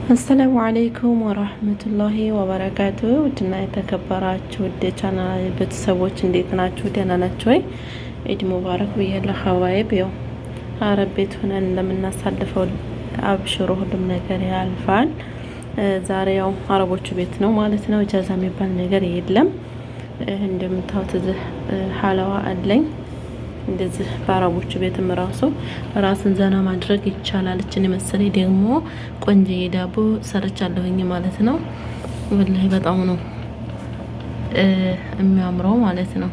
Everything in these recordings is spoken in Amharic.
አሰላሙ አለይኩም ወራህመቱላሂ ወበረካቱ። ውድና የተከበራችሁ ውድ ቻናል ቤተሰቦች እንዴት ናችሁ? ደህና ናችሁ ወይ? ኢድ ሙባረክ ብያለሁ። ሀዋይብ ያው አረብ ቤት ሆነን እንደምናሳልፈው አብሽሮ ሁሉም ነገር ያልፋል። ዛሬ ያው አረቦቹ ቤት ነው ማለት ነው። ጃዛ የሚባል ነገር የለም። እንደምታዩት እዚህ ሀላዋ አለኝ። እንደዚህ በአረቦቹ ቤትም ራሱ ራስን ዘና ማድረግ ይቻላል። እችን የመሰለ ደግሞ ቆንጆዬ ዳቦ ሰርቻለሁኝ ማለት ነው። ወላሂ በጣም ነው የሚያምረው ማለት ነው።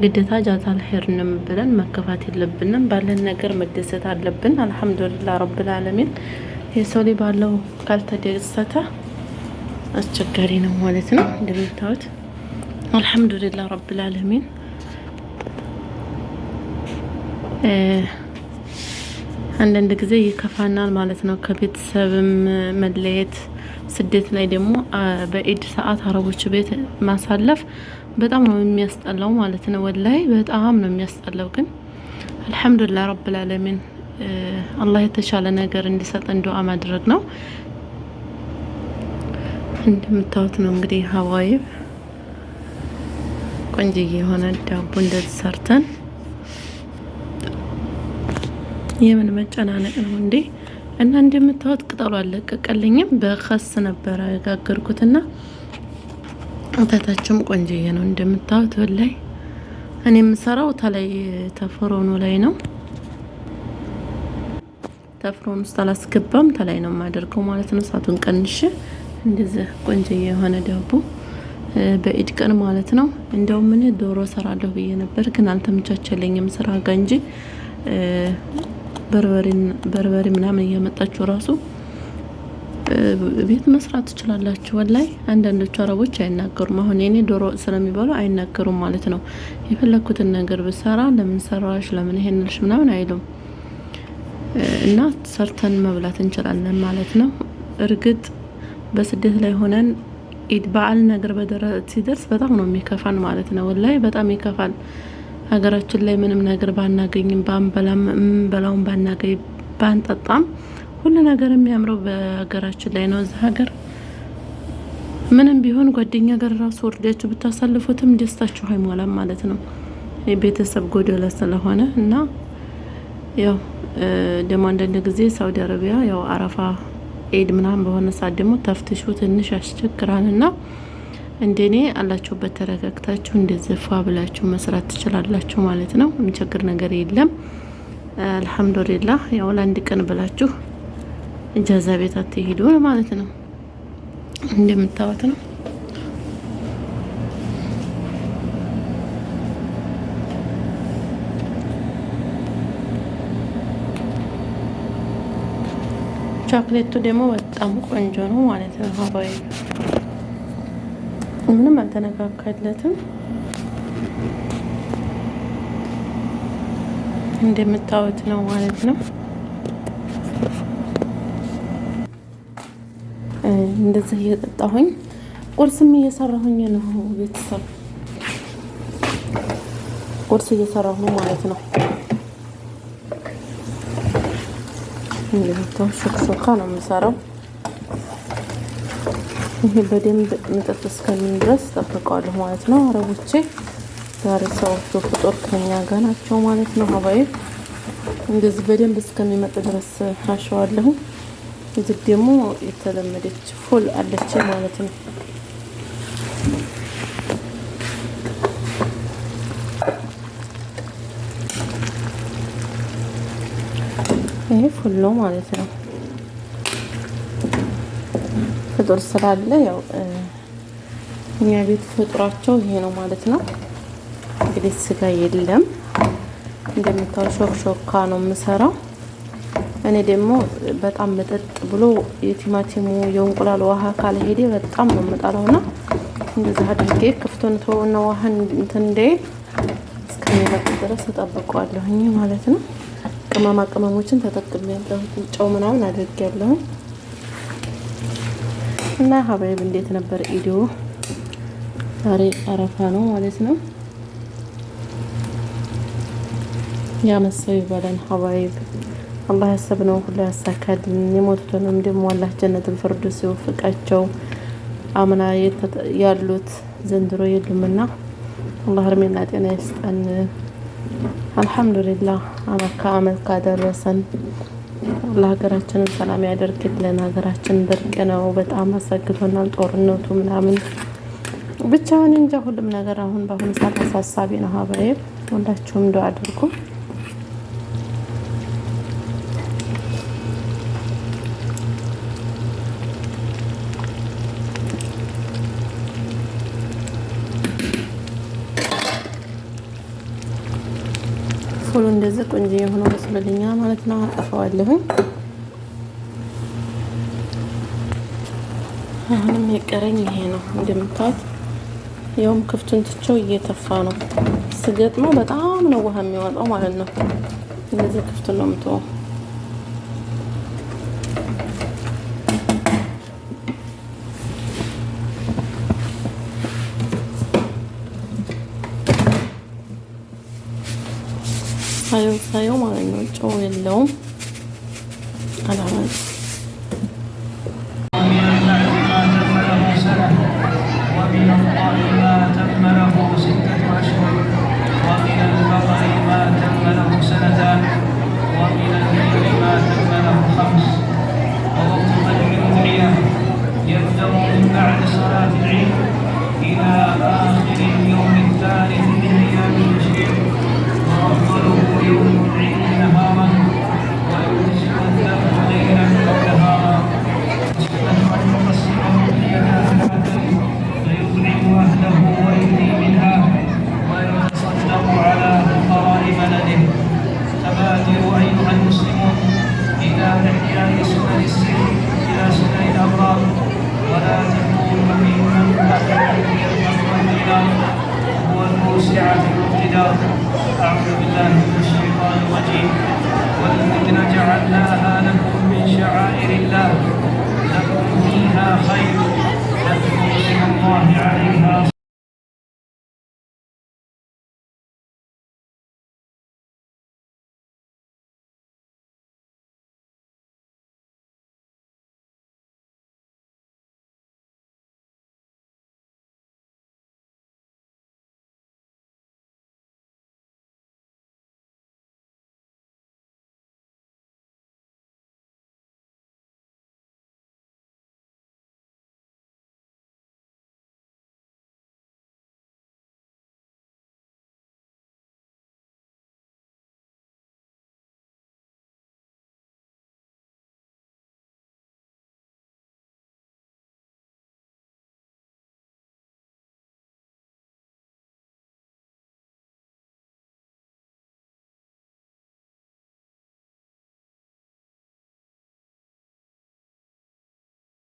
ግዴታ ጃዛል ኸይርንም ብለን መከፋት የለብንም። ባለን ነገር መደሰት አለብን። አልሐምዱሊላህ ረብል ዓለሚን። የሰው ልጅ ባለው ካልተደሰተ አስቸጋሪ ነው ማለት ነው። እንደምታዩት አልሐምዱሊላህ ረብል ዓለሚን። አንዳንድ ጊዜ ይከፋናል ማለት ነው። ከቤተሰብም መለየት፣ ስደት ላይ ደግሞ በኢድ ሰዓት አረቦች ቤት ማሳለፍ በጣም ነው የሚያስጠላው ማለት ነው። ወላሂ በጣም ነው የሚያስጠላው። ግን አልሐምዱሊላህ ረብል ዓለሚን አላህ የተሻለ ነገር እንዲሰጠን ዱዓ ማድረግ ነው። እንደምታዩት ነው እንግዲህ ሀዋይብ ቆንጆዬ የሆነ ዳቦ እንደዚህ ሰርተን የምን መጨናነቅ ነው እንዴ! እና እንደምታዩት ቅጠሉ አለቀቀልኝም። በኸስ ነበረ ያጋገርኩትና አታታችም ቆንጆዬ ነው እንደምታዩት። ወላይ እኔ የምሰራው ተላይ ተፍሮኑ ላይ ነው። ተፍሮኑ ውስጥ አላስገባም፣ ተላይ ነው የማደርገው ማለት ነው። እሳቱን ቀንሼ እንደዚህ ቆንጆዬ የሆነ ዳቦ በኢድ ቀን ማለት ነው። እንደውም እኔ ዶሮ ሰራለሁ ብዬ ነበር፣ ግን አልተመቻቸልኝም ስራ ጋር እንጂ በርበሬ ምናምን እያመጣችሁ ራሱ ቤት መስራት ትችላላችሁ። ወላይ አንዳንዶቹ አረቦች አይናገሩም። አሁን የኔ ዶሮ ስለሚባሉ አይናገሩም ማለት ነው። የፈለኩትን ነገር ብሰራ ለምን ሰራሽ፣ ለምን ይሄንልሽ ምናምን አይሉም። እና ሰርተን መብላት እንችላለን ማለት ነው። እርግጥ በስደት ላይ ሆነን ኢድ በዓል ነገር ሲደርስ በጣም ነው የሚከፋን ማለት ነው። ወላይ በጣም ይከፋል። ሀገራችን ላይ ምንም ነገር ባናገኝም ባንበላም በላውን ባናገኝ ባንጠጣም ሁሉ ነገር የሚያምረው በሀገራችን ላይ ነው። እዚህ ሀገር ምንም ቢሆን ጓደኛ ጋር ራሱ ወርዳችሁ ብታሳልፉትም ደስታችሁ አይሞላም ማለት ነው። የቤተሰብ ጎደለ ስለሆነ እና ያው ደግሞ አንዳንድ ጊዜ ሳውዲ አረቢያ ያው አረፋ ኢድ ምናምን በሆነ ሰዓት ደግሞ ተፍትሹ ትንሽ ያስቸግራልና እንደኔ አላችሁበት ተረጋግታችሁ እንደዚህ ፏ ብላችሁ መስራት ትችላላችሁ ማለት ነው። የሚቸግር ነገር የለም። አልሐምዱሊላህ ያው ለአንድ ቀን ብላችሁ እጃዛ ቤት አትሄዱ ማለት ነው። እንደምታዩት ነው። ቻክሌቱ ደግሞ በጣም ቆንጆ ነው ማለት ነው። ሀባይ ምንም አልተነካካለትም። እንደምታዩት ነው ማለት ነው። እንደዚህ እየጠጣሁኝ ቁርስም እየሰራሁኝ ነው። ቤተሰብ ቁርስ እየሰራሁ ነው ማለት ነው። እንደምታዩት ሹክሹካ ነው የምሰራው። ይሄ በደንብ ምጥጥ እስከሚል ድረስ ጠብቀዋለሁ ማለት ነው። አረቦቼ ዛሬ ሰዎቹ ፍጡር ከኛ ጋር ናቸው ማለት ነው። ሀባይ እንደዚህ በደንብ እስከሚመጥ ድረስ አሸዋለሁ። እዚህ ደግሞ የተለመደች ፉል አለች ማለት ነው። ይሄ ፉል ነው ማለት ነው። ፍጡር ስላለ ያው እኛ ቤት ፍጡራቸው ይሄ ነው ማለት ነው። እንግዲህ ስጋ የለም። እንደምታው ሾካ ነው የምሰራው። እኔ ደግሞ በጣም መጠጥ ብሎ የቲማቲሙ የእንቁላል ውሃ ካልሄደ በጣም ነው የምጣለውና እንደዛ አድርጌ ክፍቱን ተውና ውሃን እንትን እንደይ እስከሚመጥ ድረስ ተጠብቀዋለሁኝ ማለት ነው። ቅመማ ቅመሞችን ተጠቅሜያለሁ። ጨው ምናምን አድርጌያለሁ። እና ሀባይብ እንዴት ነበር ኢዲዮ? ዛሬ አረፋ ነው ማለት ነው። ያመሰው ይበለን ሀባይብ። አላህ ያሰብነው ሁሉ ያሳካልን። የሞቱትንም ደግሞ አላህ ጀነቱል ፊርደውስ ይወፍቃቸው። አምና ያሉት ዘንድሮ የሉምና አላህ እድሜና ጤና ይስጠን። አልሐምዱሊላህ አመት ካደረሰን አላህ ሀገራችንን ሰላም ያደርግልን። ሀገራችን ድርቅ ነው፣ በጣም አሰግቶናል ጦርነቱ ምናምን። ብቻ እኔ እንጃ ሁሉም ነገር አሁን በአሁኑ ሰዓት አሳሳቢ ነው። ሀባዬ ሁላችሁም ዱአ አድርጉ። ፉሉ እንደዚህ ቆንጆ የሆነ መስሎልኛል ማለት ነው። አጠፋዋለሁኝ። አሁንም የቀረኝ ይሄ ነው እንደምታዩት። ያውም ክፍቱን ትቼው እየተፋ ነው። ስገጥመው በጣም ነው ውሃ የሚወጣው ማለት ነው። እንደዚህ ክፍቱን ነው የምትወው። ሳየው ማለት ነው ጨው የለውም።